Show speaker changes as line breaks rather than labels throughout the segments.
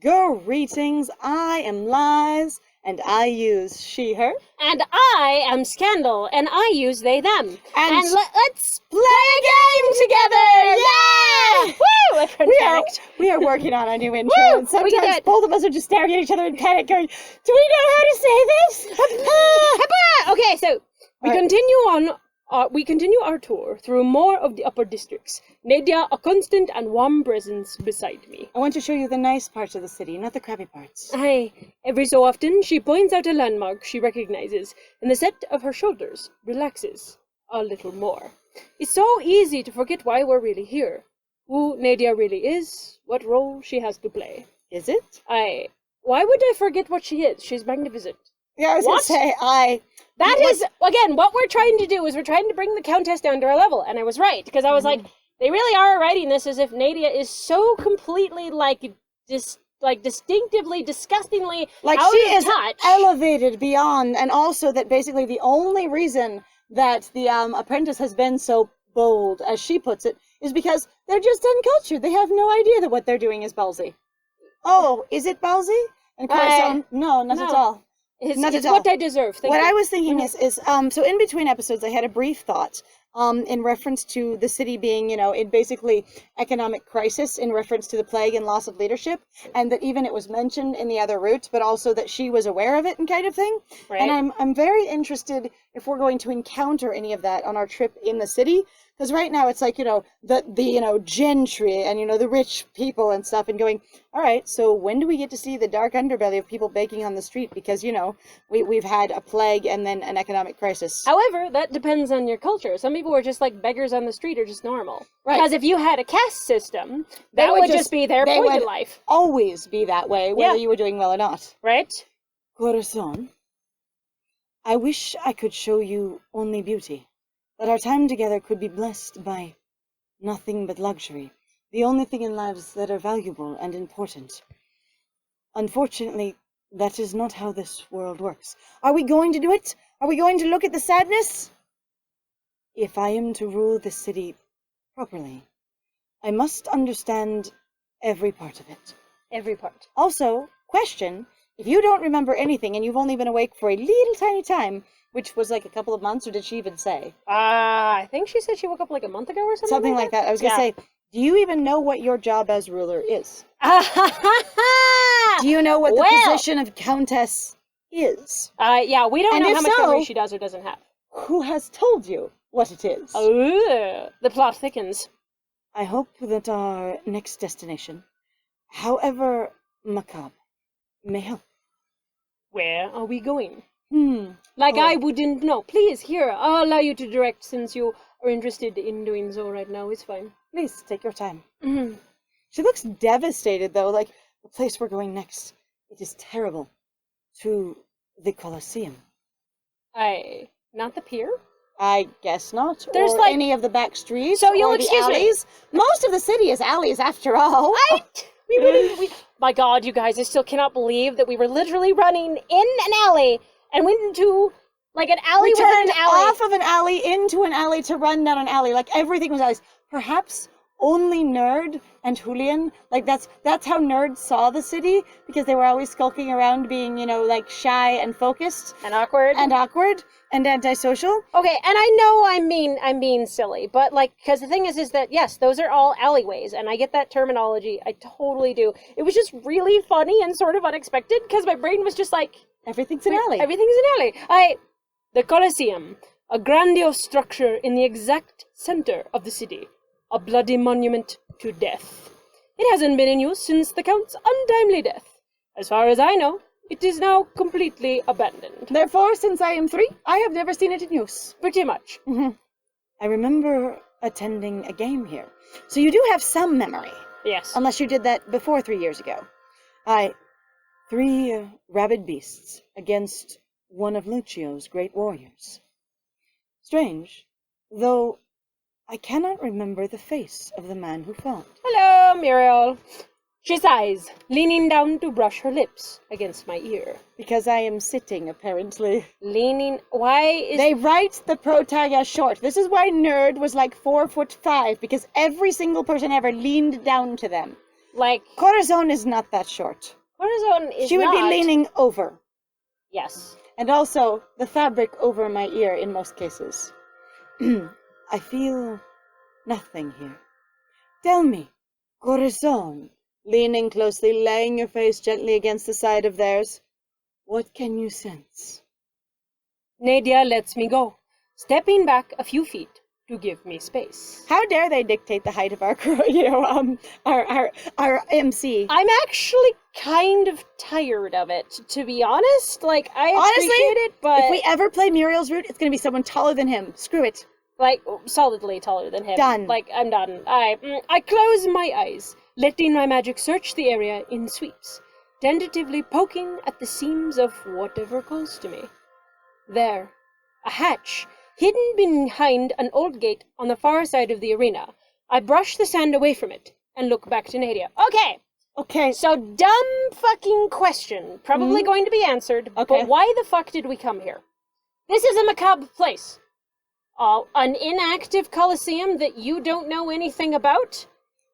Greetings, I am Lies, and I use she, her.
And I am Scandal, and I use they, them.
And
let's play a game together! Yeah! Woo!
We are working on a new intro,
Woo!
and sometimes both of us are just staring at each other in panic going, do we know how to say this?
Okay, so we continue our tour through more of the upper districts. Nadia, a constant and warm presence beside me.
I want to show you the nice parts of the city, not the crappy parts.
Aye, every so often she points out a landmark she recognizes, and the set of her shoulders relaxes a little more. It's so easy to forget why we're really here. Who Nadia really is, what role she has to play.
Is it?
Aye. Why would I forget what she is? She's magnificent.
Yeah, I was going to say,
That is, again, what we're trying to do is we're trying to bring the Countess down to our level. And I was right, because I was like, they really are writing this as if Nadia is so completely, distinctively, disgustingly out
she
of
is
touch.
Elevated beyond, and also that basically the only reason that the apprentice has been so bold, as she puts it, is because they're just uncultured. They have no idea that what they're doing is ballsy. Oh, is it ballsy? And Corazon, no, not at all.
It's what I deserve. Thank you.
I was thinking is so in between episodes I had a brief thought in reference to the city being, in basically economic crisis in reference to the plague and loss of leadership, and that even it was mentioned in the other route, but also that she was aware of it and kind of thing. Right. And I'm very interested if we're going to encounter any of that on our trip in the city. Because right now it's like, the gentry and, the rich people and stuff, and going, all right, so when do we get to see the dark underbelly of people begging on the street? Because, we've had a plague and then an economic crisis.
However, that depends on your culture. Some people were just like beggars on the street are just normal. Right. Because if you had a caste system, that would just be their point in life.
Always be that way, whether you were doing well or not.
Right?
Corazon, I wish I could show you only beauty. That our time together could be blessed by nothing but luxury, the only thing in lives that are valuable and important. Unfortunately, that is not how this world works. Are we going to do it? Are we going to look at the sadness? If I am to rule this city properly, I must understand every part of it.
Every part.
Also, question, if you don't remember anything and you've only been awake for a little tiny time, which was like a couple of months, or did she even say?
I think she said she woke up like a month ago or something.
Something like that. I was going to say, do you even know what your job as ruler is? Do you know what the position of Countess is?
Yeah, we don't know how much memory she does or doesn't have.
Who has told you what it is?
Oh, the plot thickens.
I hope that our next destination, however macabre, may help.
Where are we going? I wouldn't know. Please, here, I'll allow you to direct since you are interested in doing so right now. It's fine.
Please, take your time. She looks devastated, though, like the place we're going next. It is terrible. To the Colosseum.
Not the pier?
I guess not.
There's
or any of the back streets.
So you'll
or the alleys. Most of the city is alleys, after all.
My God, you guys, I still cannot believe that we were literally running in an alley and went into, an alley within an alley.
Off of an alley into an alley to run down an alley. Everything was alleys. Perhaps only Nerd and Julian, that's how Nerd saw the city, because they were always skulking around being, shy and focused.
And awkward.
And antisocial.
Okay, and I know I'm being silly, but, because the thing is that, yes, those are all alleyways, and I get that terminology. I totally do. It was just really funny and sort of unexpected, because my brain was just like...
Everything's an alley.
Everything's an alley. The Colosseum, a grandiose structure in the exact center of the city. A bloody monument to death. It hasn't been in use since the Count's untimely death. As far as I know, it is now completely abandoned.
Therefore, since I am 3, I have never seen it in use.
Pretty much.
I remember attending a game here. So you do have some memory.
Yes.
Unless you did that before 3 years ago. 3 rabid beasts against one of Lucio's great warriors. Strange, though I cannot remember the face of the man who fought.
Hello, Muriel. She sighs, leaning down to brush her lips against my ear.
Because I am sitting, apparently.
They
write the protagonist short. This is why Nerd was 4'5", because every single person ever leaned down to them.
Like,
Corazon is not that short.
Corazon is
She would be
not-
leaning over.
Yes.
And also, the fabric over my ear in most cases. I feel nothing here. Tell me, Corazon, leaning closely, laying your face gently against the side of theirs, what can you sense?
Nadia lets me go, stepping back a few feet to give me space.
How dare they dictate the height of our, our MC?
I'm actually kind of tired of it, to be honest. Like, I
Honestly,
appreciate it, but...
if we ever play Muriel's route, it's going to be someone taller than him. Screw it.
Like, solidly taller than him.
Done.
Like, I'm done. I close my eyes, letting my magic search the area in sweeps, tentatively poking at the seams of whatever calls to me. There, a hatch, hidden behind an old gate on the far side of the arena. I brush the sand away from it and look back to Nadia. Okay, so dumb fucking question, probably going to be answered,
Okay.
but why the fuck did we come here? This is a macabre place. An inactive coliseum that you don't know anything about?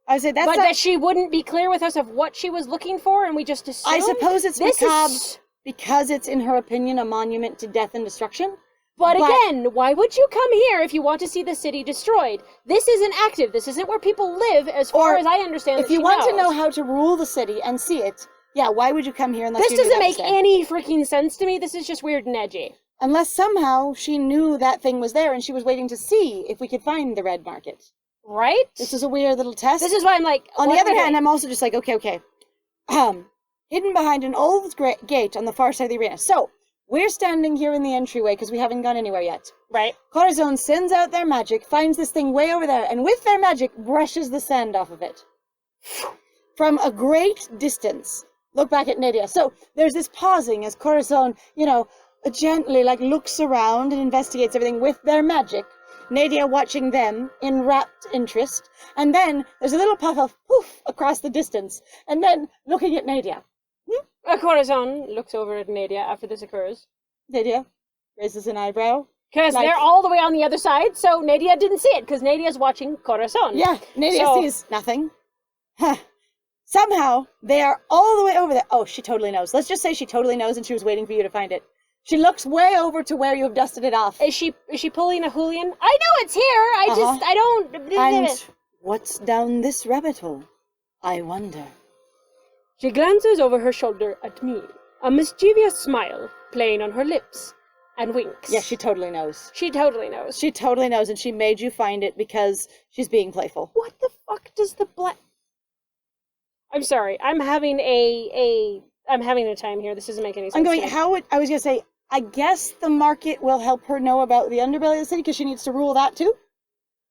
I said that's
But
not,
that she wouldn't be clear with us of what she was looking for, and we just assumed?
I suppose it's
This
macabre
is...
because it's, in her opinion, a monument to death and destruction.
But again, why would you come here if you want to see the city destroyed? This isn't active. This isn't where people live, as far
Or
as I understand.
If you want to know how to rule the city and see it, yeah, why would you come here unless
this
you knew
doesn't
that
make
was there?
any freaking sense to me. This is just weird and edgy.
Unless somehow she knew that thing was there and she was waiting to see if we could find the red market.
Right?
This is a weird little test.
This is why I'm like...
On the
what
other
are we
hand,
doing?
I'm also just like, okay. Hidden behind an old gate on the far side of the arena. So, we're standing here in the entryway because we haven't gone anywhere yet.
Right.
Corazon sends out their magic, finds this thing way over there, and with their magic, brushes the sand off of it. From a great distance. Look back at Nadia. So, there's this pausing as Corazon, gently, looks around and investigates everything with their magic. Nadia watching them in rapt interest. And then, there's a little puff of poof across the distance. And then, looking at Nadia.
Corazon looks over at Nadia after this occurs.
Nadia raises an eyebrow.
Because they're all the way on the other side, so Nadia didn't see it, because Nadia's watching Corazon.
Yeah, Nadia sees nothing. Huh. Somehow, they are all the way over there. Oh, she totally knows. Let's just say she totally knows and she was waiting for you to find it. She looks way over to where you have dusted it off.
Is she pulling a Julian? I know it's here, I don't...
And what's down this rabbit hole? I wonder.
She glances over her shoulder at me, a mischievous smile playing on her lips, and winks.
Yeah, she totally knows.
She totally knows.
She totally knows, and she made you find it because she's being playful.
What the fuck does the I'm sorry, I'm having a time here. This doesn't make any sense.
I was gonna say, I guess the market will help her know about the underbelly of the city because she needs to rule that too.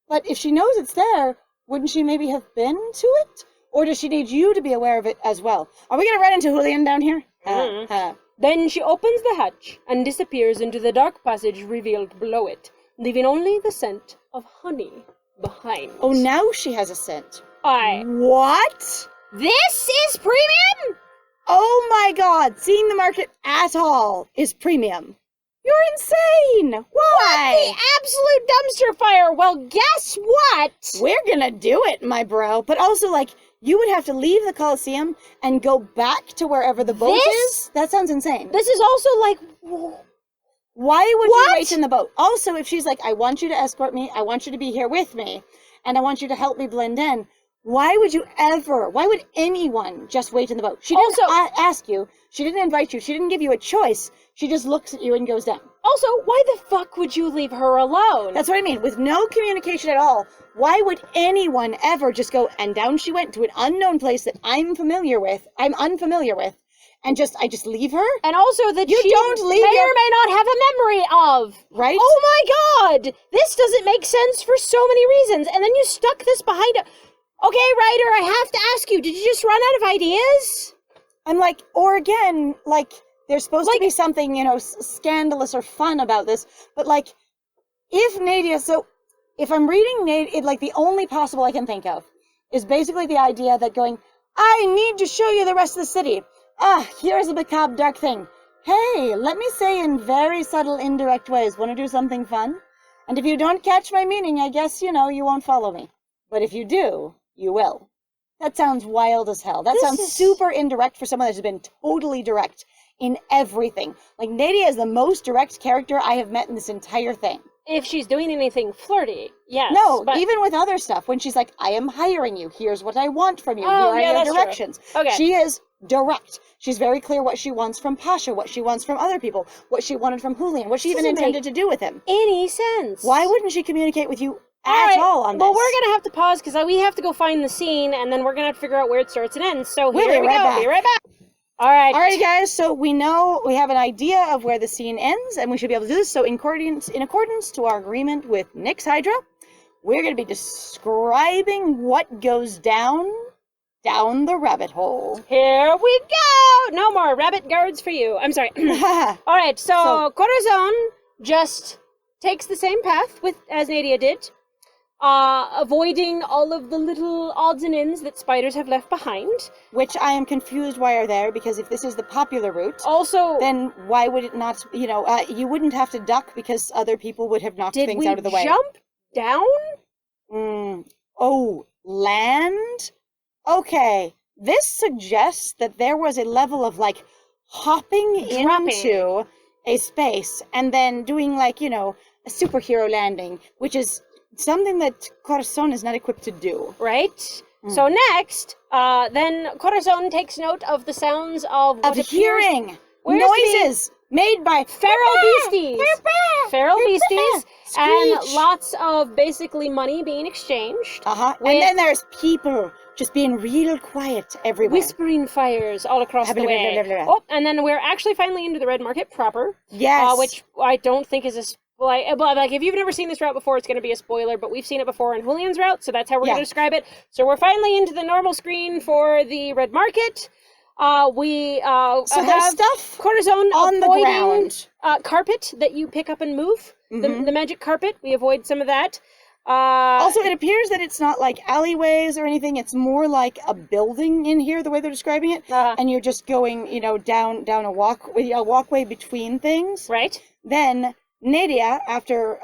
But if she knows it's there, wouldn't she maybe have been to it? Or does she need you to be aware of it as well? Are we gonna run into Julian down here?
Then she opens the hatch and disappears into the dark passage revealed below it, leaving only the scent of honey behind.
Oh, now she has a scent. What?
This is premium?
Oh my god, seeing the market at all is premium. You're insane! Why?
What the absolute dumpster fire? Well, guess what?
We're gonna do it, my bro. But also, you would have to leave the Coliseum and go back to wherever the boat is? That sounds insane.
This is also
why would you wait in the boat? Also, if she's like, I want you to escort me, I want you to be here with me, and I want you to help me blend in, why would anyone just wait in the boat? She didn't ask you, she didn't invite you, she didn't give you a choice, she just looks at you and goes down.
Also, why the fuck would you leave her alone?
That's what I mean, with no communication at all. Why would anyone ever just go, and down she went to an unknown place that I'm unfamiliar with, and I just leave her?
And also that
you
she
don't leave
may or may not have a memory of.
Right?
Oh my god! This doesn't make sense for so many reasons. And then you stuck this behind Okay, writer, I have to ask you, did you just run out of ideas?
I'm there's supposed to be something, scandalous or fun about this, but if Nadia, if I'm reading Nadia, the only possible I can think of is basically the idea that going, I need to show you the rest of the city. Here's a macabre dark thing. Hey, let me say in very subtle, indirect ways, want to do something fun? And if you don't catch my meaning, I guess, you won't follow me. But if you do, you will. That sounds wild as hell. That
This
sounds
is-
super indirect for someone that's been totally direct in everything. Like, Nadia is the most direct character I have met in this entire thing.
If she's doing anything flirty, yes.
No,
but
even with other stuff, when she's like, I am hiring you, here's what I want from you,
Oh,
here
yeah,
are
that's
your
true.
directions.
Okay.
She is direct. She's very clear what she wants from Pasha, what she wants from other people, what she wanted from Julian, what she even
Doesn't
intended to do with him.
any sense.
Why wouldn't she communicate with you at
right.
all on this?
Well, we're gonna have to pause because we have to go find the scene, and then we're gonna have to figure out where it starts and ends. So
We'll
here
be
we
right
go.
back.
Be right back. All right.
Alrighty, guys, so we know we have an idea of where the scene ends, and we should be able to do this. So in accordance to our agreement with Nix Hydra, we're going to be describing what goes down the rabbit hole.
Here we go. No more rabbit guards for you. I'm sorry. All right. So Corazon just takes the same path as Nadia did, avoiding all of the little odds and ends that spiders have left behind.
Which I am confused why are there, because if this is the popular route,
Also,
then why would it not, you wouldn't have to duck because other people would have knocked
did
things
we
out of the way.
jump down?
Oh, land? Okay, this suggests that there was a level of, like, hopping
Dropping.
into a space and then doing, like, a superhero landing, which is something that Corazon is not equipped to do.
Right. So next, then Corazon takes note of the sounds of what appears-
hearing
Where's the-
noises made by
feral beasties. Feral beasties, and
Screech.
lots of basically money being exchanged.
Uh-huh.
with
And then there's people just being real quiet everywhere.
whispering fires all across the
Blah, blah,
way.
blah, blah, blah.
Oh, and then we're actually finally into the red market proper.
Yes.
Which I don't think is a like if you've never seen this route before, it's going to be a spoiler, but we've seen it before in Julian's route, so that's how we're going to describe it. So we're finally into the normal screen for the red market. We
So there's
have
stuff
Corazon
on the
avoiding
ground.
Carpet that you pick up and move. The magic carpet, we avoid some of that.
Also, it appears that it's not like alleyways or anything. It's more like a building in here, the way they're describing it. And you're just going, down a walkway between things.
Right.
Then Nadia, after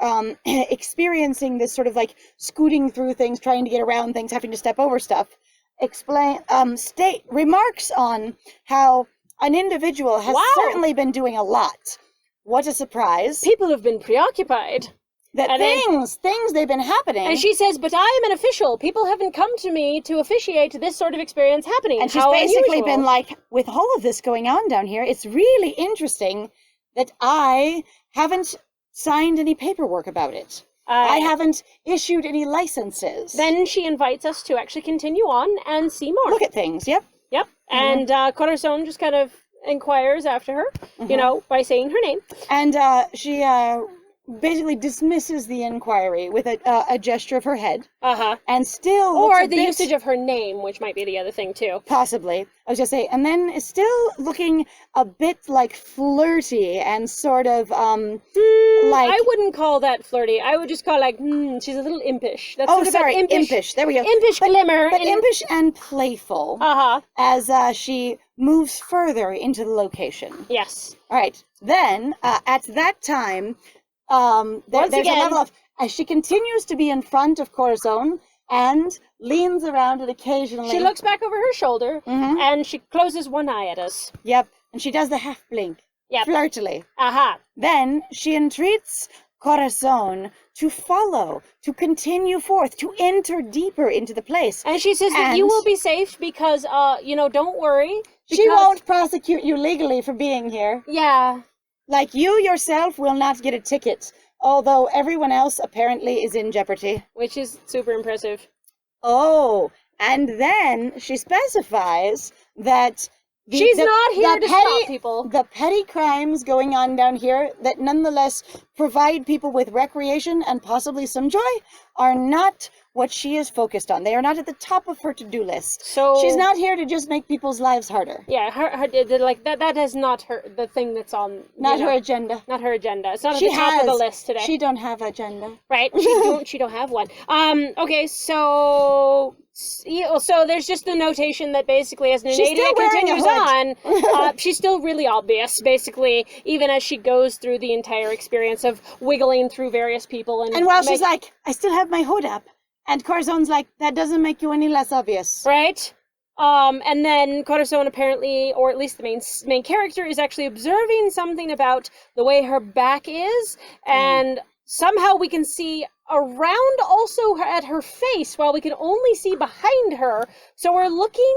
experiencing this sort of like scooting through things, trying to get around things, having to step over stuff, remarks on how an individual has certainly been doing a lot. What a surprise.
People have been preoccupied.
That
and
things they've been happening.
And she says, but I am an official. People haven't come to me to officiate this sort of experience happening.
And she's
How
basically
unusual.
been like, with all of this going on down here, it's really interesting that I haven't signed any paperwork about it. I haven't issued any licenses.
Then she invites us to actually continue on and see more.
Look at things, yep.
Yep. And Corazon just kind of inquires after her, by saying her name.
And she basically dismisses the inquiry with a gesture of her head. And still looks
Or
a
the
bit-
usage of her name, which might be the other thing, too.
Possibly. I was just saying, and then is still looking a bit like flirty and sort of like.
I wouldn't call that flirty. I would just call she's a little impish. That's sort of
sorry,
an impish.
There we go.
Impish glimmer.
But impish and playful as she moves further into the location.
Yes.
All right. Then at that time, there's
again-
a level of as she continues to be in front of Corazon and leans around it occasionally.
She looks back over her shoulder and she closes one eye at us.
Yep, and she does the half blink.
Yep.
Flirtily.
Aha.
Then she entreats Corazon to follow, to continue forth, to enter deeper into the place.
And she says that you will be safe because, don't worry.
She won't prosecute you legally for being here.
Yeah.
Like, you yourself will not get a ticket, although everyone else apparently is in jeopardy.
Which is super impressive.
Oh, and then she specifies that
She's not here to stop people.
The petty crimes going on down here that nonetheless provide people with recreation and possibly some joy are not what she is focused on. They are not at the top of her to-do list.
So
she's not here to just make people's lives harder.
Yeah, that is not the thing that's on.
Not her agenda.
Not her agenda. It's not at
She
the top of the
has.
list today.
She don't have agenda.
Right. She don't have one. Okay, so there's just the notation that basically as
She's
Nadia
still wearing a
continues
hood.
on, she's still really obvious, basically, even as she goes through the entire experience of wiggling through various people and
And while she's like, I still have my hood up, And Corzone's like, that doesn't make you any less obvious.
Right? And then Corazon apparently, or at least the main character, is actually observing something about the way her back is, and somehow we can see around also at her face, while we can only see behind her. So we're looking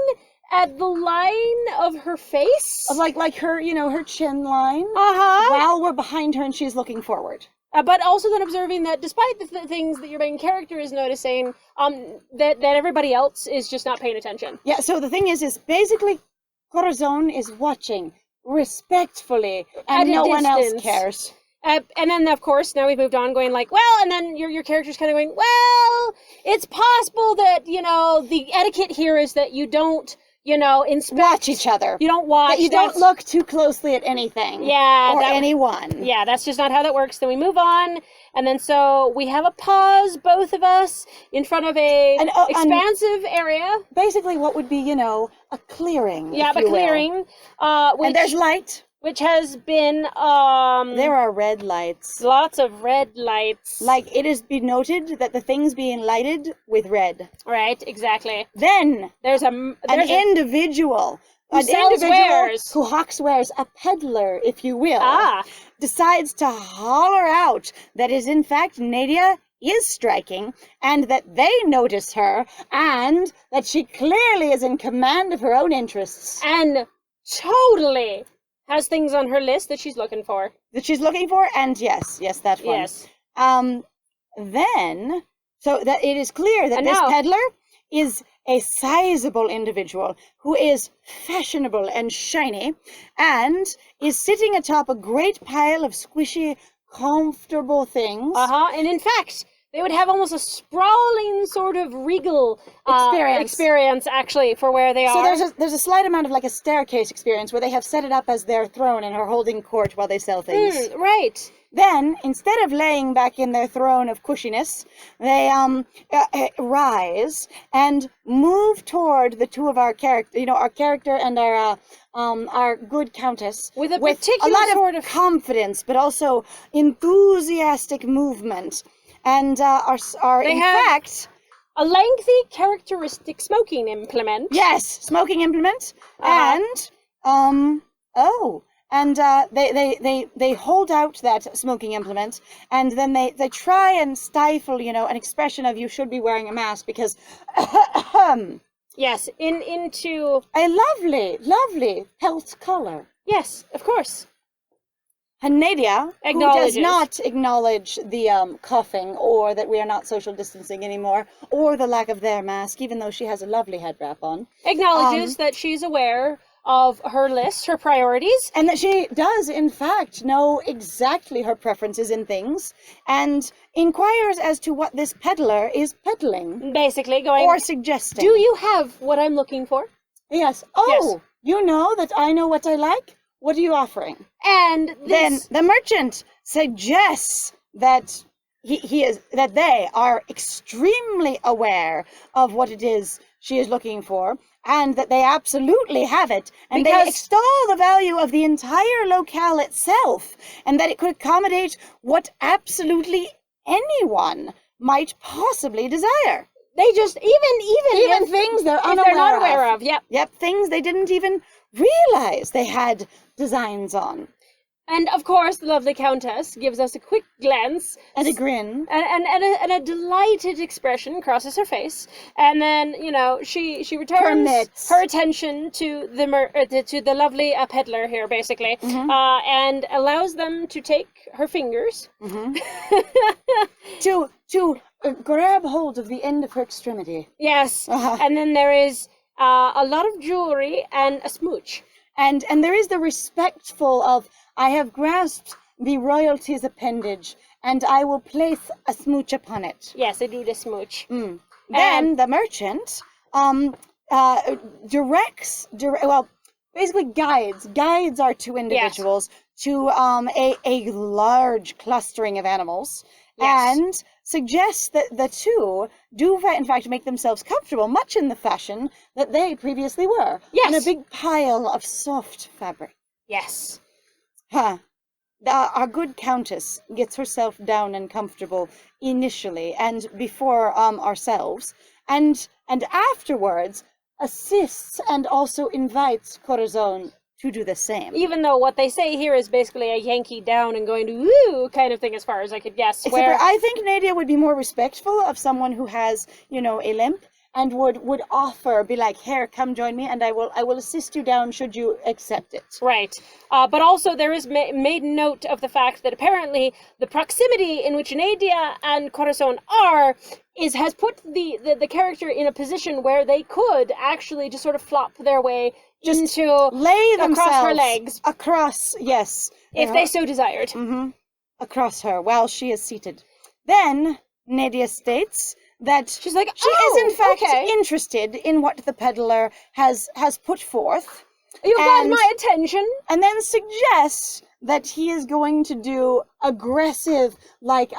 at the line of her face.
Like her, her chin line.
Uh-huh.
While we're behind her and she's looking forward.
But also then observing that despite the things that your main character is noticing, that everybody else is just not paying attention.
Yeah, so the thing is basically Corazon is watching respectfully and no one else cares.
And then, of course, now we've moved on going like, well, and then your character's kind of going, well, it's possible that, the etiquette here is that you don't, inspect.
Watch each other.
You don't watch.
That you don't look too closely at anything.
Yeah.
Or anyone.
Yeah, that's just not how that works. Then we move on. And then so we have a pause, both of us, in front of a expansive area.
Basically what would be, a clearing.
Yeah, but clearing.
And there's light.
Which has been,
there are red lights.
Lots of red lights.
Like, it is be noted that the thing's being lighted with red.
Right, exactly.
Then,
there's
an individual
who sells wares.
Who hawks wares, a peddler, if you will, decides to holler out that is in fact Nadia is striking, and that they notice her, and that she clearly is in command of her own interests.
And totally has things on her list that she's looking for.
And yes, that one.
Yes.
Then, so that it is clear that this peddler is a sizable individual who is fashionable and shiny, and is sitting atop a great pile of squishy, comfortable things.
And in fact, they would have almost a sprawling sort of regal experience actually for where they are.
So there's a slight amount of like a staircase experience where they have set it up as their throne and are holding court while they sell things.
Right.
Then, instead of laying back in their throne of cushiness, they rise and move toward the two of our character, our character and our good countess,
with a particular
lot of confidence, but also enthusiastic movement. And are in fact
a lengthy, characteristic smoking implement.
Yes, smoking implement, and they hold out that smoking implement, and then they try and stifle, an expression of you should be wearing a mask because,
yes, into
a lovely pelt collar.
Yes, of course.
And Nadia, who does not acknowledge the coughing or that we are not social distancing anymore, or the lack of their mask, even though she has a lovely head wrap on.
Acknowledges that she's aware of her list, her priorities.
And that she does, in fact, know exactly her preferences in things, and inquires as to what this peddler is peddling.
Basically going...
Or suggesting.
Do you have what I'm looking for?
Yes. Oh, you know that I know what I like? What are you offering?
And
then the merchant suggests that that they are extremely aware of what it is she is looking for, and that they absolutely have it, and they extol the value of the entire locale itself, and that it could accommodate what absolutely anyone might possibly desire.
They just even
things they're
not aware of.
Yep, things they didn't even realize they had designs on.
And of course, the lovely Countess gives us a quick glance
and a grin,
and a delighted expression crosses her face, and then she returns her attention to the lovely peddler here, basically, and allows them to take her fingers
to grab hold of the end of her extremity.
Yes, and then there is a lot of jewelry and a smooch.
And there is the respectful of, I have grasped the royalty's appendage, and I will place a smooch upon it.
Yes, I do the smooch.
Then the merchant basically guides our two individuals to a large clustering of animals, and suggests that the two do, in fact, make themselves comfortable, much in the fashion that they previously were.
Yes.
In a big pile of soft fabric.
Yes.
Huh. our good countess gets herself down and comfortable initially and before ourselves, and afterwards assists and also invites Corazon to do the same.
Even though what they say here is basically a Yankee down and going to woo kind of thing, as far as I could guess.
Except for I think Nadia would be more respectful of someone who has, you know, a limp, and would offer, be like, here, come join me, and I will assist you down should you accept it.
Right. But also there is made note of the fact that apparently the proximity in which Nadia and Corazon are has put the character in a position where they could actually just sort of flop their way
Just
into
lay themselves
across her legs.
Across, yes.
If they so desired.
Mm-hmm. Across her while she is seated. Then Nadia states that
she's like,
she is in fact interested in what the peddler has put forth.
You've got my attention.
And then suggests that he is going to do aggressive, like,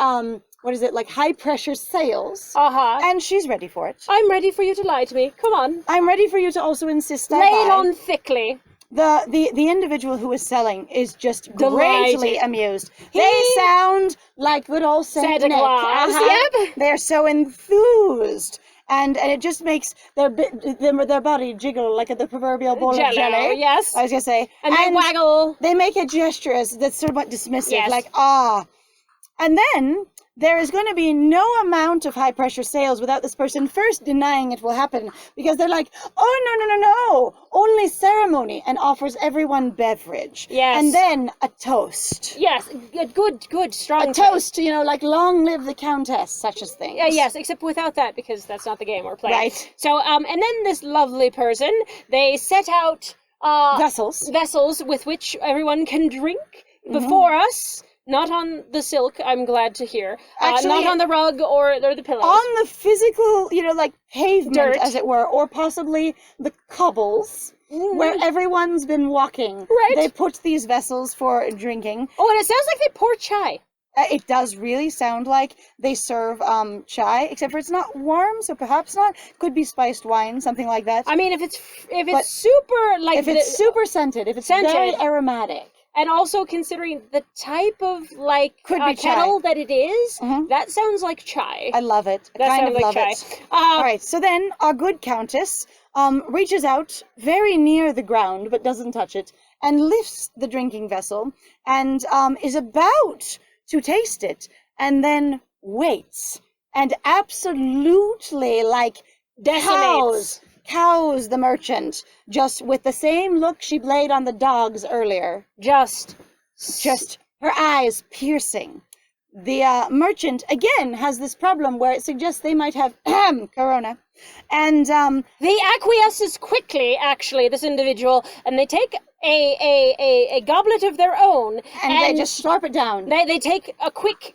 what is it, like high pressure sales.
Uh-huh.
And she's ready for it.
I'm ready for you to lie to me. Come on.
I'm ready for you to also insist I
lay
buy.
it on thickly.
The individual who is selling is just greatly amused.
They
They sound like good old Saint Nick.
Claus. Yep.
They're so enthused. And it just makes their body jiggle like the proverbial bowl of jelly.
Yes.
I was gonna say.
And they waggle.
They make a gesture that's somewhat dismissive,
yes.
like, ah. And then there is going to be no amount of high pressure sales without this person first denying it will happen, because they're like, oh, no, only ceremony, and offers everyone beverage.
Yes.
And then a toast.
Yes, good, strong
toast, you know, like long live the countess, such as things.
Yes, except without that, because that's not the game we're playing.
Right.
So, and then this lovely person, they set out vessels with which everyone can drink before us. Not on the silk, I'm glad to hear. Actually, not on the rug or the pillows.
On the physical, you know, like pavement,
dirt,
as it were, or possibly the cobbles, where everyone's been walking.
Right.
They put these vessels for drinking.
Oh, and it sounds like they pour chai.
It does really sound like they serve chai, except for it's not warm, so perhaps not. Could be spiced wine, something like that.
I mean, if it's super, like...
If it's super scented, if it's very aromatic.
And also considering the type of, like, kettle that it is, that sounds like chai.
I love it. I kind of love it. All right, so then our good countess reaches out very near the ground, but doesn't touch it, and lifts the drinking vessel, and is about to taste it, and then waits, and absolutely, like,
decimates.
Cows the merchant, just with the same look she played on the dogs earlier. Just her eyes piercing. The merchant, again, has this problem where it suggests they might have corona. And
they acquiesces quickly, actually, this individual, and they take a goblet of their own.
And they just slurp it down.
They take a quick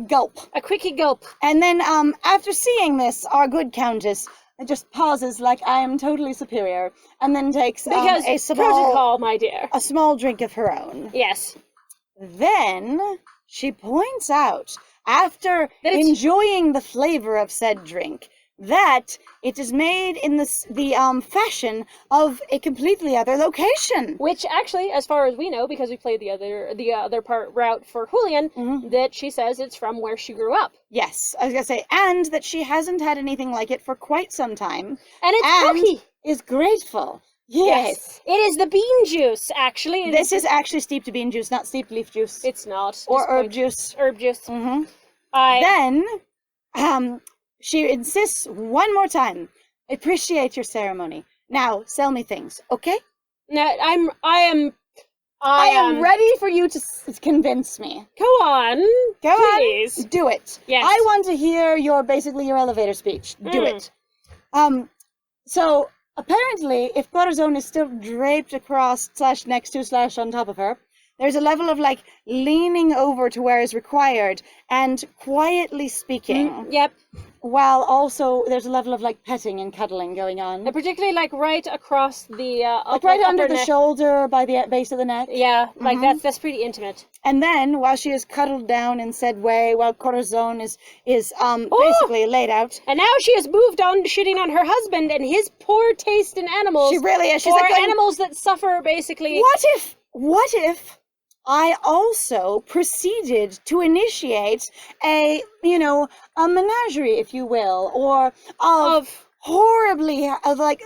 gulp.
A quickie gulp.
And then after seeing this, our good countess just pauses like I am totally superior, and then takes a small
protocol, my dear.
A small drink of her own.
Yes.
Then she points out, after enjoying the flavor of said drink, that it is made in the fashion of a completely other location.
Which actually, as far as we know, because we played the other route for Julian, that she says it's from where she grew up.
Yes, I was gonna say, and that she hasn't had anything like it for quite some time.
And it's cookie.
Is grateful. Yes.
It is the bean juice, actually.
This is actually steeped bean juice, not steeped leaf juice.
It's not.
Or herb juice.
Herb juice.
Then, she insists one more time, appreciate your ceremony. Now, sell me things, okay?
Now, I
am ready for you to convince me.
Go on. Please.
Do it.
Yes.
I want to hear your elevator speech. Do it. So, apparently, if Corazon is still draped across / next to / on top of her, there's a level of, like, leaning over to where is required and quietly speaking.
Yep.
While also there's a level of, like, petting and cuddling going on.
And particularly, like, right across the
like right under the shoulder by the base of the neck.
Yeah, like that's pretty intimate.
And then, while she is cuddled down in said way, while Corazon is basically laid out.
And now she has moved on to shitting on her husband and his poor taste in animals.
She really is. She's
or
like
animals that suffer, basically.
What if I also proceeded to initiate a menagerie, if you will, or of horribly,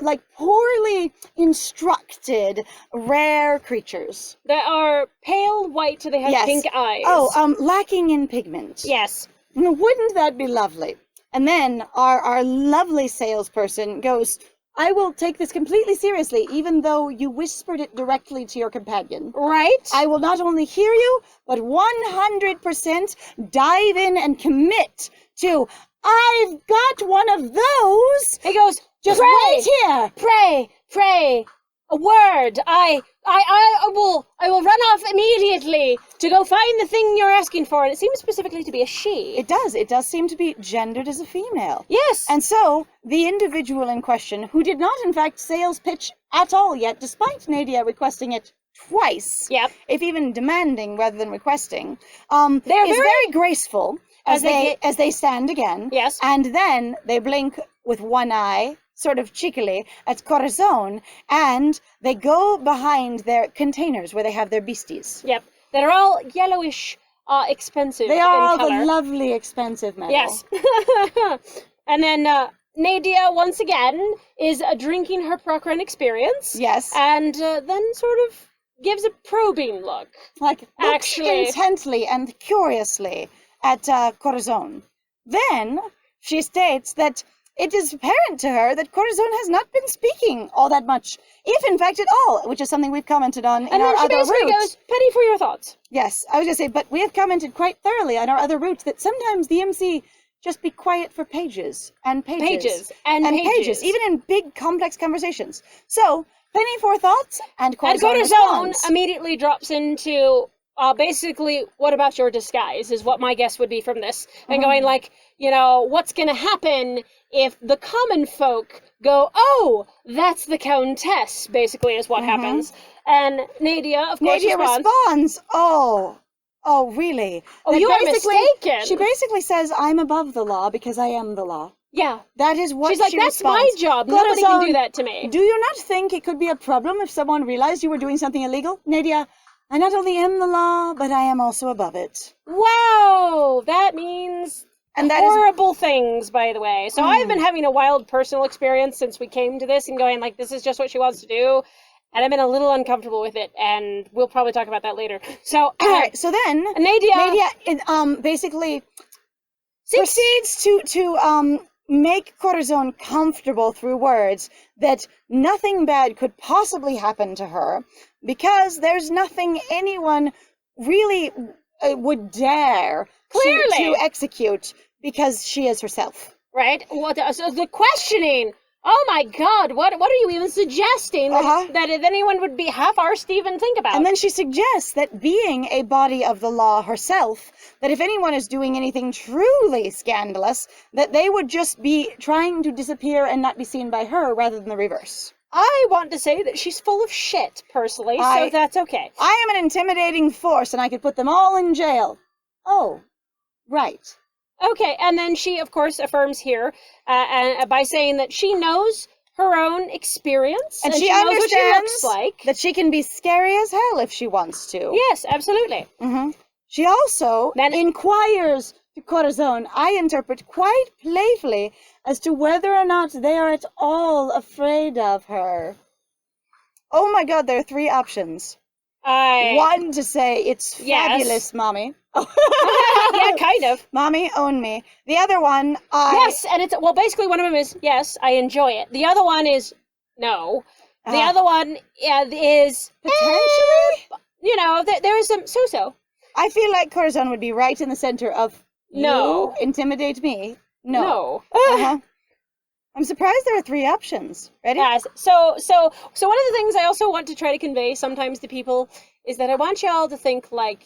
like poorly instructed rare creatures.
They are pale white, they have
Yes.
pink eyes.
Oh, lacking in pigment.
Yes.
Wouldn't that be lovely? And then our lovely salesperson goes, I will take this completely seriously, even though you whispered it directly to your companion.
Right?
I will not only hear you, but 100% dive in and commit to, I've got one of those.
He goes,
Just
pray,
wait here.
Pray. A word. I will run off immediately to go find the thing you're asking for. And it seems specifically to be a she.
It does. It does seem to be gendered as a female.
Yes.
And so, the individual in question, who did not, in fact, sales pitch at all yet, despite Nadia requesting it twice,
Yep.
if even demanding rather than requesting,
They're
is very graceful as they stand again.
Yes.
And then they blink with one eye, sort of cheekily, at Corazon, and they go behind their containers where they have their beasties.
Yep. They're all yellowish, expensive.
They are
in
all
color.
the lovely, expensive metal.
Yes. And then Nadia, once again, is drinking her Procran experience.
Yes.
And then sort of gives a probing look.
Like, looks
Actually-
intently and curiously at Corazon. Then she states that it is apparent to her that Corazon has not been speaking all that much, if in fact at all, which is something we've commented on in
And
our
then she
other
basically
route.
goes, penny for your thoughts.
Yes, I was going to say, but we have commented quite thoroughly on our other route that sometimes the MC just be quiet for pages and pages.
Pages and pages.
Even in big, complex conversations. So, penny for thoughts, and Corazon
And Corazon
responds.
immediately drops into basically, what about your disguise is what my guess would be from this. And going like, what's going to happen if the common folk go, oh, that's the Countess, basically is what happens. And Nadia, of course,
Nadia responds, oh, really?
Oh,
That
you are
basically-
mistaken.
She basically says, I'm above the law because I am the law.
Yeah.
That is what
She's like,
she
that's
responds.
my job. Nobody can do
Corazon,
that to me.
Do you not think it could be a problem if someone realized you were doing something illegal? Nadia, I not only am the law, but I am also above it.
Wow, that means
And that is-
horrible things, by the way. So I've been having a wild personal experience since we came to this and going like, this is just what she wants to do. And I've been a little uncomfortable with it, and we'll probably talk about that later. So,
All right, so then
Nadia
basically proceeds to make Corazon comfortable through words that nothing bad could possibly happen to her because there's nothing anyone really would dare to execute because she is herself.
right? So the questioning. Oh my God! What are you even suggesting that if anyone would be half-arsed to even think about?
And then she suggests that being a body of the law herself, that if anyone is doing anything truly scandalous, that they would just be trying to disappear and not be seen by her rather than the reverse.
I want to say that she's full of shit, personally, so that's okay.
I am an intimidating force and I could put them all in jail. Oh, right.
Okay, and then she, of course, affirms here by saying that she knows her own experience
And she
knows
understands
what she looks like.
that she can be scary as hell if she wants to.
Yes, absolutely.
Mm-hmm. She also inquires to Corazon, I interpret quite playfully, as to whether or not they are at all afraid of her. Oh my God, there are three options. One to say, it's fabulous, Mommy.
Yeah, kind of.
Mommy, own me. The other one,
Yes, and it's, well, basically one of them is, yes, I enjoy it. The other one is, no. The other one is...
potentially?
There is some so-so.
I feel like Corazon would be right in the center of,
No.
You intimidate me. No.
No.
I'm surprised there are three options. Ready?
Yes. So one of the things I also want to try to convey sometimes to people is that I want y'all to think like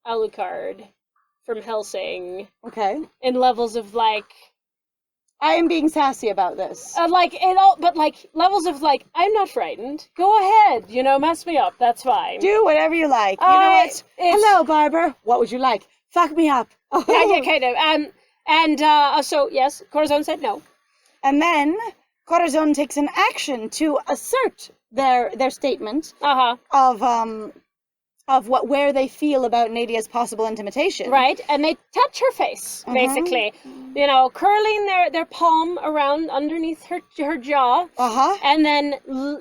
Alucard from Helsing.
Okay.
In levels of like...
I am being sassy about this.
But levels of like, I'm not frightened. Go ahead, mess me up. That's fine.
Do whatever you like. You know what? Hello, barber. What would you like? Fuck me up.
Yeah, kind of. So yes, Corazon said no.
And then Corazon takes an action to assert their statement of of where they feel about Nadia's possible intimidation.
Right, and they touch her face, basically. You know, curling their palm around underneath her jaw. And then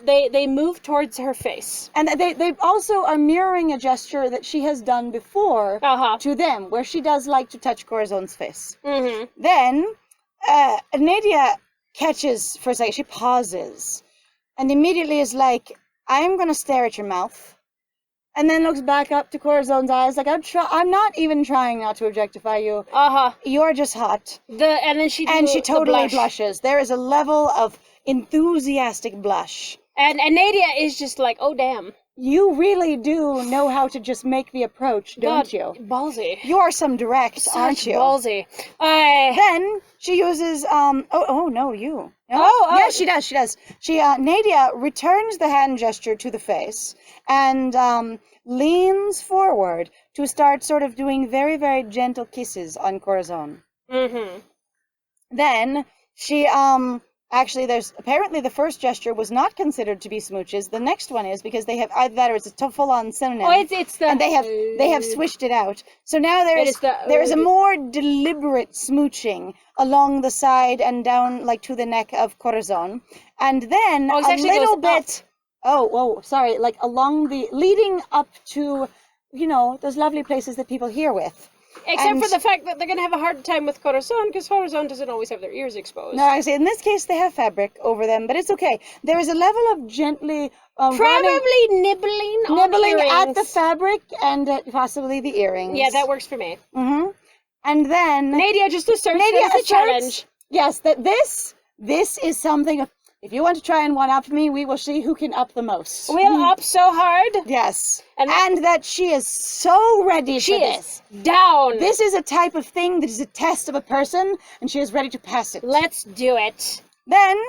they move towards her face.
And they also are mirroring a gesture that she has done before to them, where she does like to touch Corazon's face. Then Nadia catches for a second, she pauses, and immediately is like, I'm going to stare at your mouth. And then looks back up to Corazon's eyes like, I'm not even trying not to objectify you. You're just hot.
And then she
totally blushes. There is a level of enthusiastic blush.
And Nadia is just like, oh damn.
You really do know how to just make the approach, don't you?
Ballsy.
You're some direct, aren't you?
Ballsy.
Then she uses no, you. No? Yes, she does. Nadia returns the hand gesture to the face and leans forward to start sort of doing very, very gentle kisses on Corazon. Then she actually, there's apparently the first gesture was not considered to be smooches. The next one is, because they have either that or it's a full-on synonym.
It's the,
and they have switched it out. So now there is a more deliberate smooching along the side and down like to the neck of Corazon, and then a little bit. Like along the leading up to, those lovely places that people hear with.
Except for the fact that they're going to have a hard time with Corazon, because Corazon doesn't always have their ears exposed.
No, I say in this case they have fabric over them, but it's okay. There is a level of gently
probably nibbling
at the fabric and possibly the earrings.
Yeah, that works for me.
And then
Nadia just asserts that it's a challenge.
Yes, that this is something. If you want to try and one-up me, we will see who can up the most.
We'll up so hard.
Yes. And that she is so ready for this.
She is down.
This is a type of thing that is a test of a person, and she is ready to pass it.
Let's do it.
Then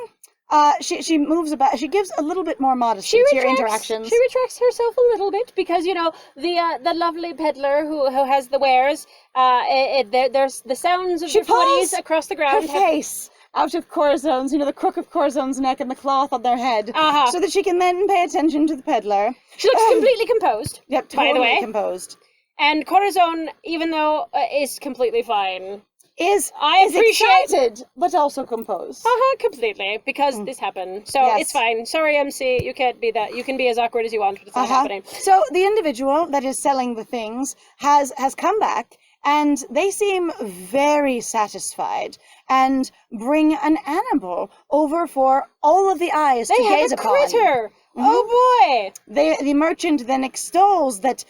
she moves about. She gives a little bit more modesty to your interactions.
She retracts herself a little bit because, the lovely peddler who has the wares, there's the sounds of the footies across the ground.
Her face out of Corazon's, the crook of Corazon's neck and the cloth on their head, so that she can then pay attention to the peddler.
She looks completely composed.
Yep, totally
by the way.
composed.
And Corazon, even though is completely fine,
is excited, but also composed.
Completely, because this happened. So it's fine. Sorry, MC, you can't be that. You can be as awkward as you want, but it's not happening.
So the individual that is selling the things has come back, and they seem very satisfied and bring an animal over for all of the eyes to gaze upon.
They have a critter! Oh boy!
The merchant then extols that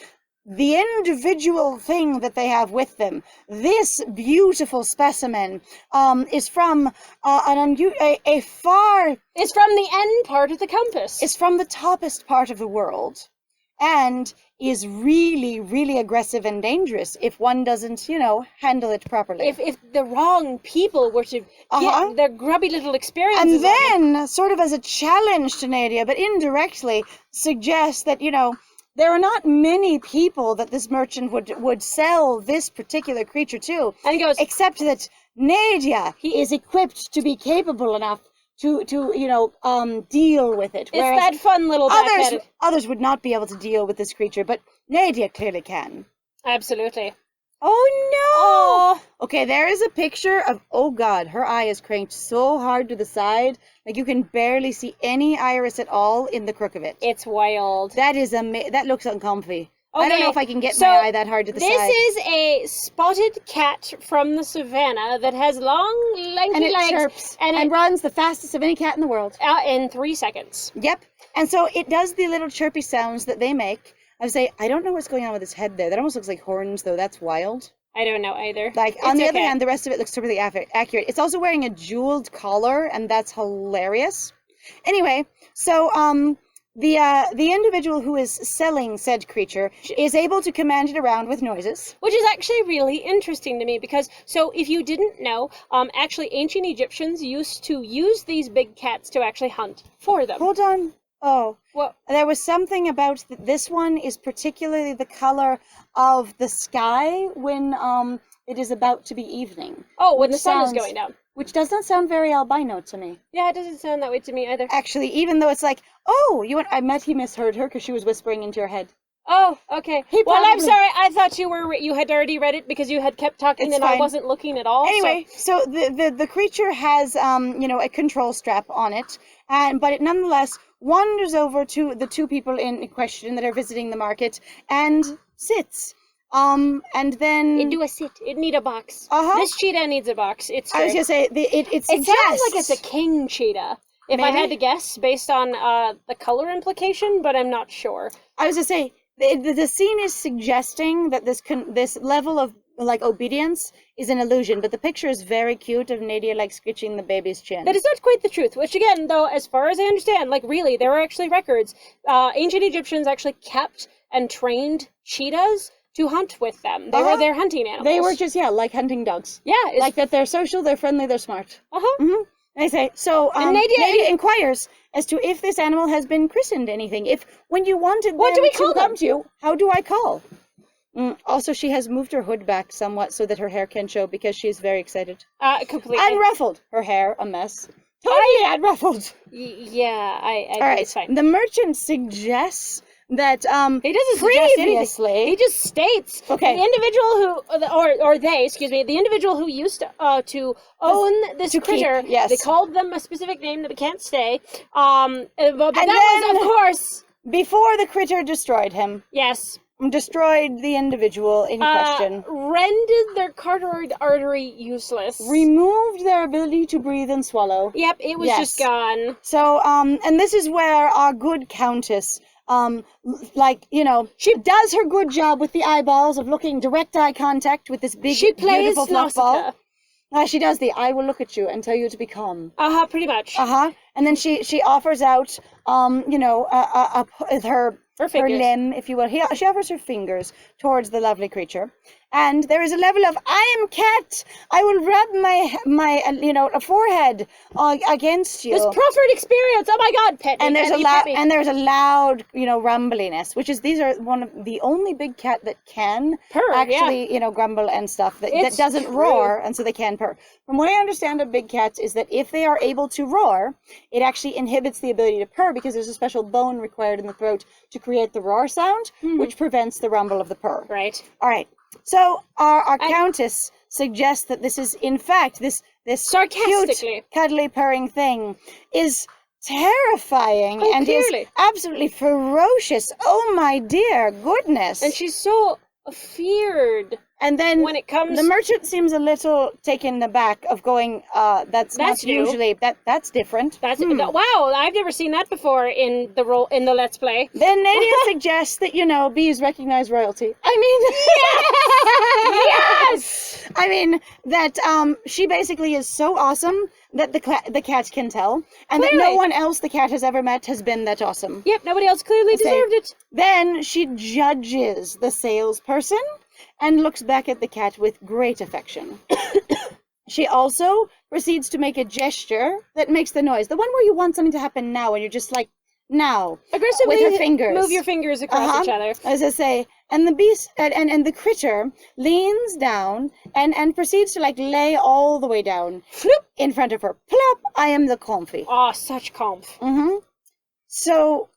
the individual thing that they have with them, this beautiful specimen, is from It's
from the end part of the compass.
It's from the toppest part of the world, and is really, really aggressive and dangerous if one doesn't, handle it properly.
If the wrong people were to get their grubby little experiences.
And then, sort of as a challenge to Nadia, but indirectly, suggests that, there are not many people that this merchant would sell this particular creature to.
And he goes,
except that Nadia is equipped to be capable enough to deal with it.
It's that fun little
others would not be able to deal with this creature, but Nadia clearly can.
Absolutely.
Oh no! Okay, there is a picture of, oh god, her eye is cranked so hard to the side, like you can barely see any iris at all in the crook of it.
It's wild.
That is that looks uncomfy. Okay, I don't know if I can get my eye that hard to the side.
This is a spotted cat from the savannah that has long, lanky legs.
Chirps and it runs the fastest of any cat in the world.
In 3 seconds.
Yep. And so it does the little chirpy sounds that they make. I would say, I don't know what's going on with his head there. That almost looks like horns, though. That's wild.
I don't know either.
On the other hand, the rest of it looks totally accurate. It's also wearing a jeweled collar, and that's hilarious. Anyway, so the individual who is selling said creature is able to command it around with noises.
Which is actually really interesting to me because, so if you didn't know, actually ancient Egyptians used to use these big cats to actually hunt for them.
Hold on. Oh,
well,
there was something about this one is particularly the color of the sky when it is about to be evening.
Oh, when the sun is going down.
Which does not sound very albino to me.
Yeah, it doesn't sound that way to me either.
Actually, even though it's like, I bet he misheard her because she was whispering into your head.
Oh, okay.
He
Well, I'm
probably-
sorry. I thought you had already read it because you had kept talking
It's
and I
fine.
wasn't looking at all.
Anyway, so the creature has a control strap on it, but it nonetheless wanders over to the two people in question that are visiting the market and sits. And then
it do a sit. It need a box.
Uh-huh.
This cheetah needs a box. It's true.
I was gonna say it
It
suggests
sounds like it's a king cheetah. If I
Maybe.
had to guess, based on the color implication, but I'm not sure.
I was gonna say the scene is suggesting that this level of like obedience is an illusion, but the picture is very cute of Nadia like scratching the baby's chin.
That is not quite the truth. Which again, though, as far as I understand, like really, there are actually records. Ancient Egyptians actually kept and trained cheetahs to hunt with them. They were their hunting animals.
They were just like hunting dogs.
Yeah,
Like that they're social, they're friendly, they're smart.
Uh-huh.
I say, so
And
Nadia inquires as to if this animal has been christened anything. If when you wanted
What do
them
we
to
call
come
them?
to you, how do I call? Also, she has moved her hood back somewhat so that her hair can show because she is very excited.
Completely.
Unruffled. Her hair, a mess. Totally unruffled.
Yeah, I
All
think
right.
it's fine.
The merchant suggests that
He doesn't suggest anything.
previously...
He just states
Okay.
the individual the individual who used to own this
To keep,
critter.
yes.
They called them a specific name that we can't say. But that was,
then-
of course,
Before the critter destroyed him,
yes,
destroyed the individual in question,
rendered their carotid artery useless.
removed their ability to breathe and swallow.
Yep, it was
Yes.
just gone.
So, and this is where our good countess, she does her good job with the eyeballs of looking direct eye contact with this big,
She plays
beautiful fluff
Nausicaa.
ball. She does the I will look at you and tell you to be calm.
Pretty much.
And then she offers out, her
fingers.
limb, if you will. She offers her fingers towards the lovely creature. And there is a level of, I am cat. I will rub my forehead against you.
This proffered experience. Oh my God, pet me.
And there's
pet
a
me,
loud,
pet me.
and there's a loud, rumbliness, which is these are one of the only big cat that can
Purr,
actually, grumble and stuff that
It's
doesn't
true.
roar, and so they can purr. From what I understand of big cats is that if they are able to roar, it actually inhibits the ability to purr because there's a special bone required in the throat to create the roar sound, which prevents the rumble of the purr.
Right.
All right. So our countess suggests that this is, in fact, this
Sarcastically.
cute, cuddly, purring thing is terrifying and
clearly.
is absolutely ferocious. Oh my dear goodness!
And she's so feared.
And then
when it comes-
the merchant seems a little taken aback of going, that's not
new.
usually that's different.
That's wow! I've never seen that before in the Let's Play.
Then Nadia suggests that bees recognize royalty. I mean,
Yes.
I mean that she basically is so awesome that the cat can tell, and that no
Clearly.
one else the cat has ever met has been that awesome.
Yep. Nobody else clearly
Okay.
deserved it.
Then she judges the salesperson and looks back at the cat with great affection. She also proceeds to make a gesture that makes the noise. The one where you want something to happen now and you're just like, now.
Aggressively
With her fingers.
move your fingers across each other.
As I say, and the beast and the critter leans down and proceeds to lay all the way down
Floop.
in front of her. Plop! I am the comfy.
Oh, such comf.
So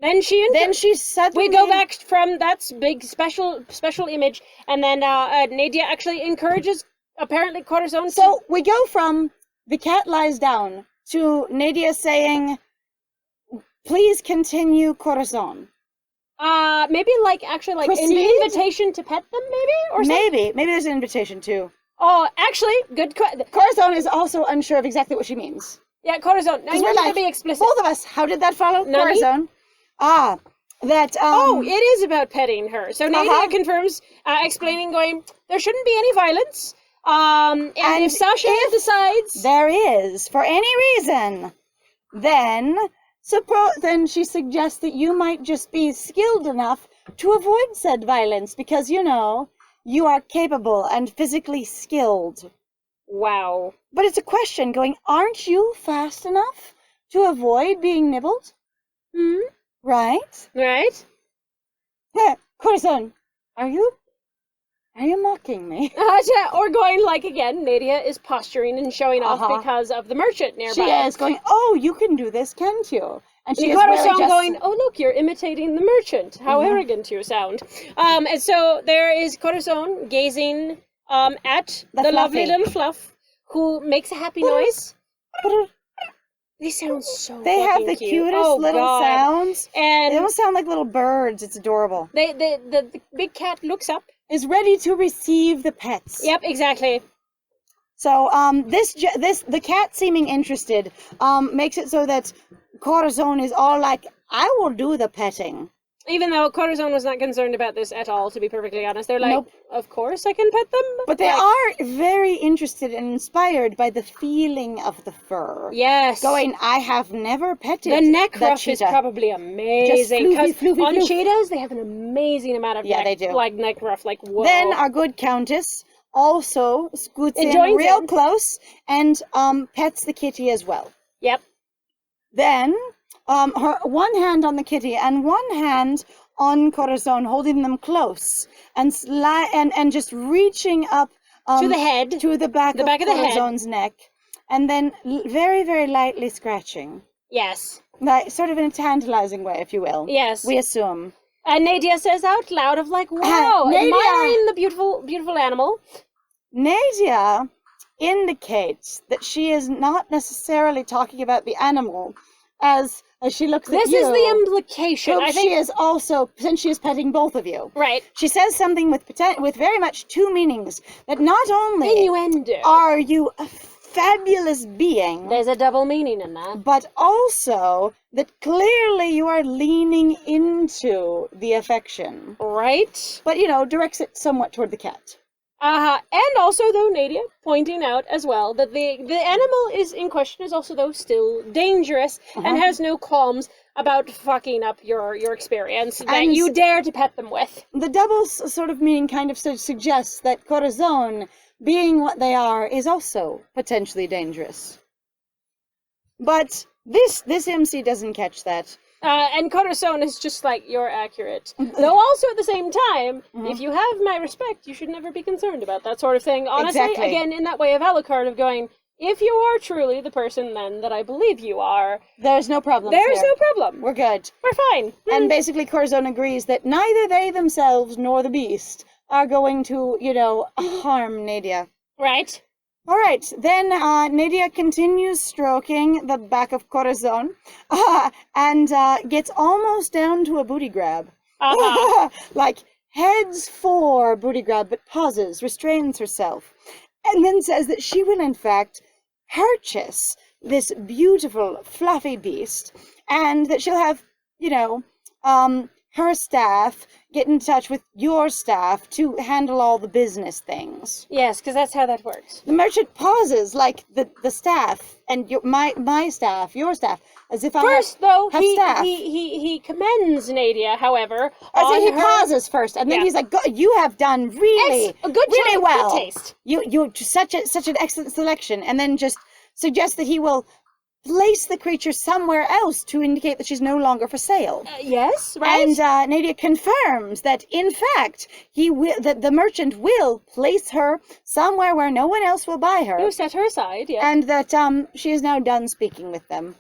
Then she
suddenly
we go back from that big special image, and then Nadia actually encourages apparently Corazon.
So we go from the cat lies down to Nadia saying, "Please continue, Corazon."
Maybe an
Proceed?
invitation to pet them, maybe or something.
Maybe there's an invitation too.
Oh, actually, good.
Corazon is also unsure of exactly what she means.
Yeah, Corazon. Now you
We're
need to
like,
be explicit.
both of us. How did that follow,
Nani?
Corazon? That
Oh, it is about petting her. So Nadia
Uh-huh.
confirms, explaining, going, there shouldn't be any violence. And if Sasha decides,
there is, for any reason, then she suggests that you might just be skilled enough to avoid said violence because, you are capable and physically skilled.
wow.
But it's a question going, aren't you fast enough to avoid being nibbled? Right?
Right?
Corazon, are you mocking me?
Or going again, Nadia is posturing and showing off because of the merchant nearby.
She is going, oh, you can do this, can't you? And she
And
is really
Corazon
just...
going, oh look, you're imitating the merchant. How arrogant you sound. And so there is Corazon gazing at the lovely
Fluffy.
little Fluff, who makes a happy noise. They sound so
They have
fucking
the
cute.
cutest
Oh,
little
God.
sounds. They
And
almost sound like little birds. It's adorable.
the big cat looks up.
Is ready to receive the pets.
Yep, exactly.
So the cat seeming interested makes it so that Corazon is all like, I will do the petting.
Even though Corazon was not concerned about this at all, to be perfectly honest. They're like,
Nope.
of course I can pet them.
But they
Like,
are very interested and inspired by the feeling of the fur.
Yes.
Going, I have never petted
The neck
that
ruff is
cheetah.
probably amazing.
floofy,
'Cause
floofy,
on
floof.
cheetahs, they have an amazing amount of
Yeah,
neck,
they do.
like neck ruff. Like, whoa.
Then our good countess also scoots in
joins
real
in.
close and pets the kitty as well.
Yep.
Then her one hand on the kitty and one hand on Corazon, holding them close and and just reaching up
To the head.
to the back of
of the head.
Corazon's neck, and then very, very lightly scratching,
Yes.
like sort of in a tantalizing way, if you will.
Yes.
We assume.
And Nadia says out loud of like, wow,
Nadia.
admiring the beautiful, beautiful animal.
Nadia indicates that she is not necessarily talking about the animal as she looks at
This
you.
is the implication.
whom
I think.
she is also, since she is petting both of you.
Right.
She says something with very much two meanings, that not only
Innuendo.
are you a fabulous being,
There's a double meaning in that.
but also that clearly you are leaning into the affection.
Right?
But, directs it somewhat toward the cat.
And also, though, Nadia pointing out as well that the animal is in question is also, though, still dangerous and has no qualms about fucking up your experience that
And
you dare to pet them with.
The double sort of meaning kind of suggests that Corazon, being what they are, is also potentially dangerous. But this MC doesn't catch that.
And Corazon is just like, you're accurate. Though also at the same time, if you have my respect, you should never be concerned about that sort of thing. Honestly,
Exactly.
again, in that way of Alucard of going, if you are truly the person then that I believe you are,
There's no problem.
there's no problem.
We're good.
We're fine.
And basically Corazon agrees that neither they themselves nor the beast are going to, harm Nadia.
Right.
All right, then Nadia continues stroking the back of Corazon and gets almost down to a booty grab. Like, heads for booty grab, but pauses, restrains herself, and then says that she will, in fact, purchase this beautiful, fluffy beast, and that she'll have, her staff get in touch with your staff to handle all the business things.
Yes, because that's how that works.
The merchant pauses, like the staff and my staff, your staff, as if
First,
I have
though,
staff.
he commends Nadia, however,
As
on
in he
her...
pauses first, and then
Yeah.
he's like, "You have done really,
A good
really
choice,
well.
good taste."
You such an excellent selection." And then just suggests that he will place the creature somewhere else to indicate that she's no longer for sale.
Yes, right?
And Nadia confirms that, in fact, that the merchant will place her somewhere where no one else will buy her.
You set her aside, yes.
And that she is now done speaking with them.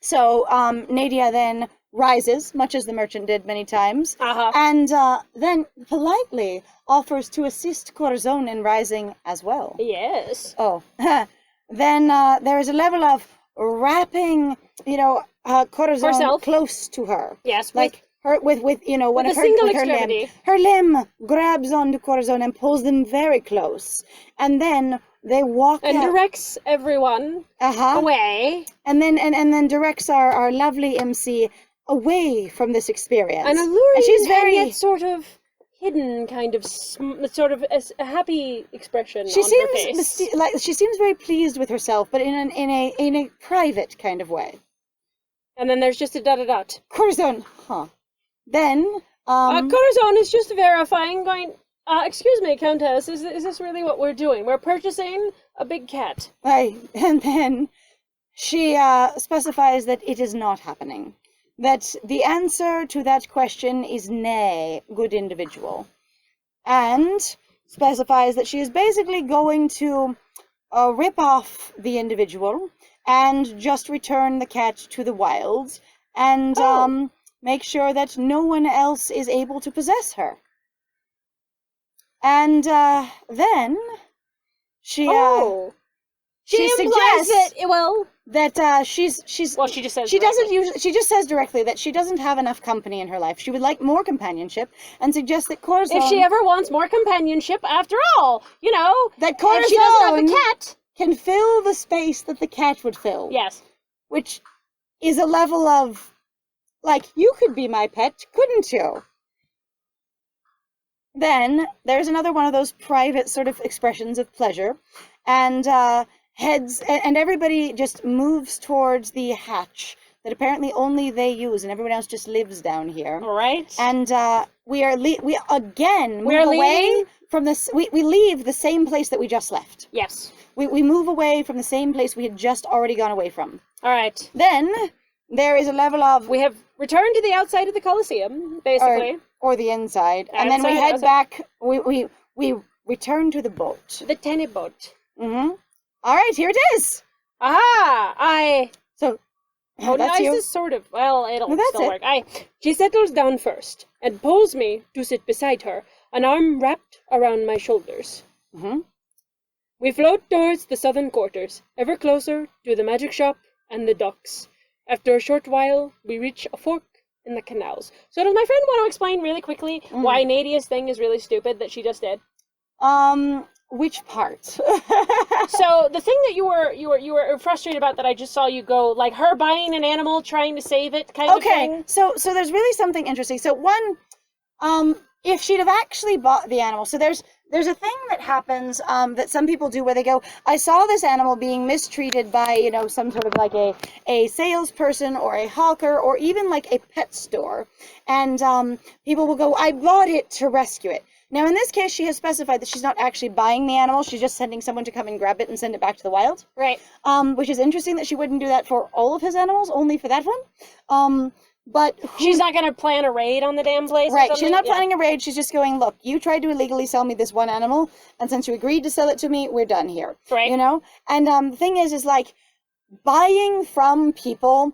So Nadia then rises, much as the merchant did many times, and then politely offers to assist Corazon in rising as well.
Yes.
Oh, then there is a level of wrapping, Corazon
Herself.
close to her.
Yes,
Like her with one
a
of her
single
with her limb.
extremity.
Her limb grabs onto Corazon and pulls them very close, and then they walk
and
out.
directs everyone away.
And then directs our lovely MC away from this experience.
An alluring
and she's very
and yet sort of hidden kind of sort of a happy expression
she
on her face.
seems she seems very pleased with herself, but in a private kind of way.
And then there's just a dot.
Corazon, Then
Corazon is just verifying, going, excuse me, Countess, is this really what we're doing? We're purchasing a big cat.
and then she specifies that it is not happening. That the answer to that question is nay, good individual. And specifies that she is basically going to rip off the individual and just return the cat to the wild and make sure that no one else is able to possess her. And then she
she implies
suggests that she's
well, she just says
she
directly.
doesn't usually, she just says directly that she doesn't have enough company in her life. She would like more companionship, and suggests that Corazon,
if she ever wants more companionship, after all, you know,
that Corazon
and she doesn't have a cat,
can fill the space that the cat would fill.
Yes.
Which is a level of, like, you could be my pet, couldn't you? Then there's another one of those private sort of expressions of pleasure, and heads, and everybody just moves towards the hatch that apparently only they use, and everyone else just lives down here.
All right.
And we again move away from this. We leave the same place that we just left.
Yes.
We move away from the same place we had just already gone away from.
All right.
Then there is a level of,
we have returned to the outside of the Colosseum, basically.
Or the inside. And then we head back, we return to the boat.
The tiny boat.
Mm-hmm. All right, here it is.
Aha!
So,
Oh,
that's
no,
you.
this is sort of, well, it'll
that's
still
it.
work. She settles down first, and pulls me to sit beside her, an arm wrapped around my shoulders.
Mm-hmm.
We float towards the southern quarters, ever closer to the magic shop and the docks. After a short while, we reach a fork in the canals. So does my friend want to explain really quickly why Nadia's thing is really stupid that she just did?
Which part?
So the thing that you were frustrated about that I just saw you go, like her buying an animal, trying to save it, kind of thing.
Okay, so there's really something interesting. So one, if she'd have actually bought the animal, so there's a thing that happens that some people do where they go, I saw this animal being mistreated by, you know, some sort of like a salesperson or a hawker or even like a pet store, and people will go, I bought it to rescue it. Now, in this case, she has specified that she's not actually buying the animal. She's just sending someone to come and grab it and send it back to the wild.
Right.
Which is interesting that she wouldn't do that for all of his animals, only for that one. But
she's not going to plan a raid on the damn place.
Right, she's not planning a raid. She's just going, look, you tried to illegally sell me this one animal, and since you agreed to sell it to me, we're done here.
Right.
You know? And the thing is like, buying from people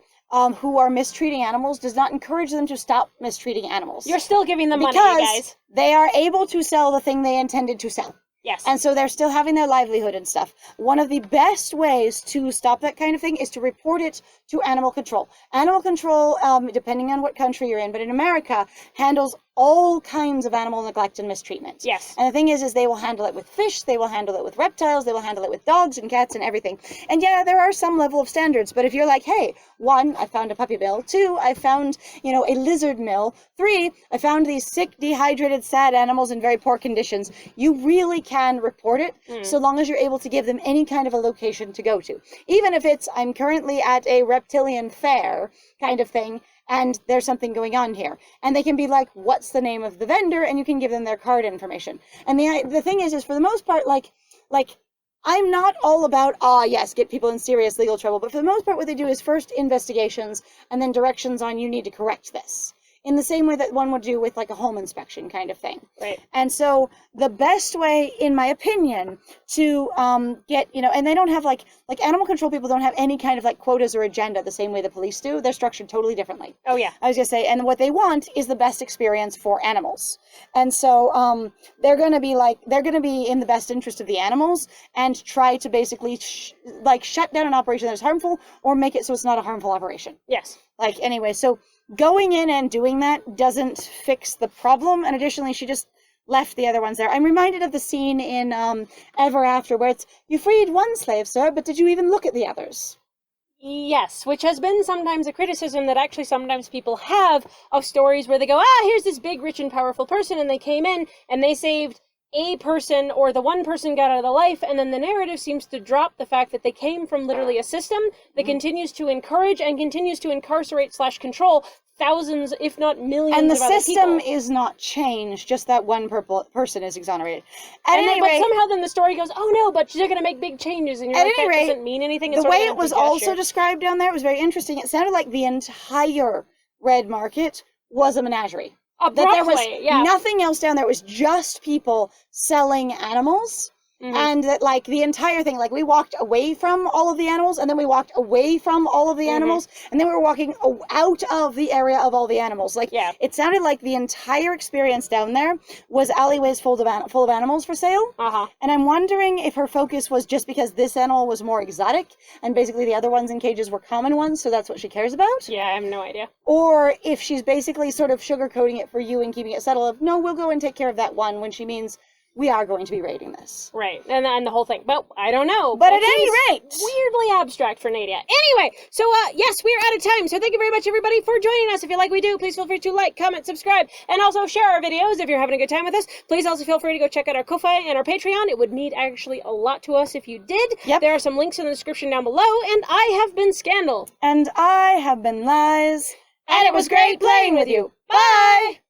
who are mistreating animals does not encourage them to stop mistreating animals.
You're still giving them money,
because
you guys.
They are able to sell the thing they intended to sell.
Yes.
And so they're still having their livelihood and stuff. One of the best ways to stop that kind of thing is to report it to animal control. Animal control, depending on what country you're in, but in America, handles all kinds of animal neglect and mistreatment.
Yes.
And the thing is they will handle it with fish, they will handle it with reptiles, they will handle it with dogs and cats and everything. And yeah, there are some level of standards, but if you're like, hey, 1, I found a puppy mill, 2, I found, you know, a lizard mill, 3, I found these sick, dehydrated, sad animals in very poor conditions, you really can report it, so long as you're able to give them any kind of a location to go to. Even if it's, I'm currently at a reptilian fair kind of thing, and there's something going on here. And they can be like, what's the name of the vendor? And you can give them their card information. And the thing is for the most part, like, I'm not all about, yes, get people in serious legal trouble. But for the most part, what they do is first investigations and then directions on, you need to correct this. In the same way that one would do with like a home inspection kind of thing.
Right.
And so the best way, in my opinion, to get, you know, and they don't have like animal control people don't have any kind of like quotas or agenda the same way the police do. They're structured totally differently.
Oh, yeah.
I was gonna say, and what they want is the best experience for animals. And so they're gonna be in the best interest of the animals and try to basically shut down an operation that's harmful or make it so it's not a harmful operation.
Yes.
Like, anyway, so going in and doing that doesn't fix the problem, and additionally, she just left the other ones there. I'm reminded of the scene in Ever After where it's, you freed one slave, sir, but did you even look at the others?
Yes, which has been sometimes a criticism that actually sometimes people have of stories where they go, here's this big, rich, and powerful person, and they came in, and they saved a person, or the one person got out of the life, and then the narrative seems to drop the fact that they came from literally a system that continues to encourage and continues to incarcerate/control thousands, if not millions,
and the
of other
system
people.
is not changed, just that one person is exonerated.
But somehow then the story goes, oh no, but they're going to make big changes, and you're like, that doesn't mean anything. It's
the
sort
way
of
it was
an empty
also
gesture.
described down there, it was very interesting. It sounded like the entire red market was a menagerie.
Abruptly,
That there was nothing else down there. It was just people selling animals. And that, like, the entire thing, like, we walked away from all of the animals, and then we walked away from all of the animals, and then we were walking out of the area of all the animals. Like, it sounded like the entire experience down there was alleyways full of animals for sale. And I'm wondering if her focus was just because this animal was more exotic, and basically the other ones in cages were common ones, so that's what she cares about.
Yeah, I have no idea.
Or if she's basically sort of sugarcoating it for you and keeping it subtle of, no, we'll go and take care of that one, when she means we are going to be raiding this.
Right, and the whole thing. But I don't know.
But at any rate,
weirdly abstract for Nadia. Anyway, so yes, we are out of time. So thank you very much, everybody, for joining us. If you like what we do, please feel free to like, comment, subscribe, and also share our videos if you're having a good time with us. Please also feel free to go check out our Ko-Fi and our Patreon. It would mean actually a lot to us if you did. There are some links in the description down below. And I have been Scandal.
And I have been Lies. And it was great playing with you. Bye!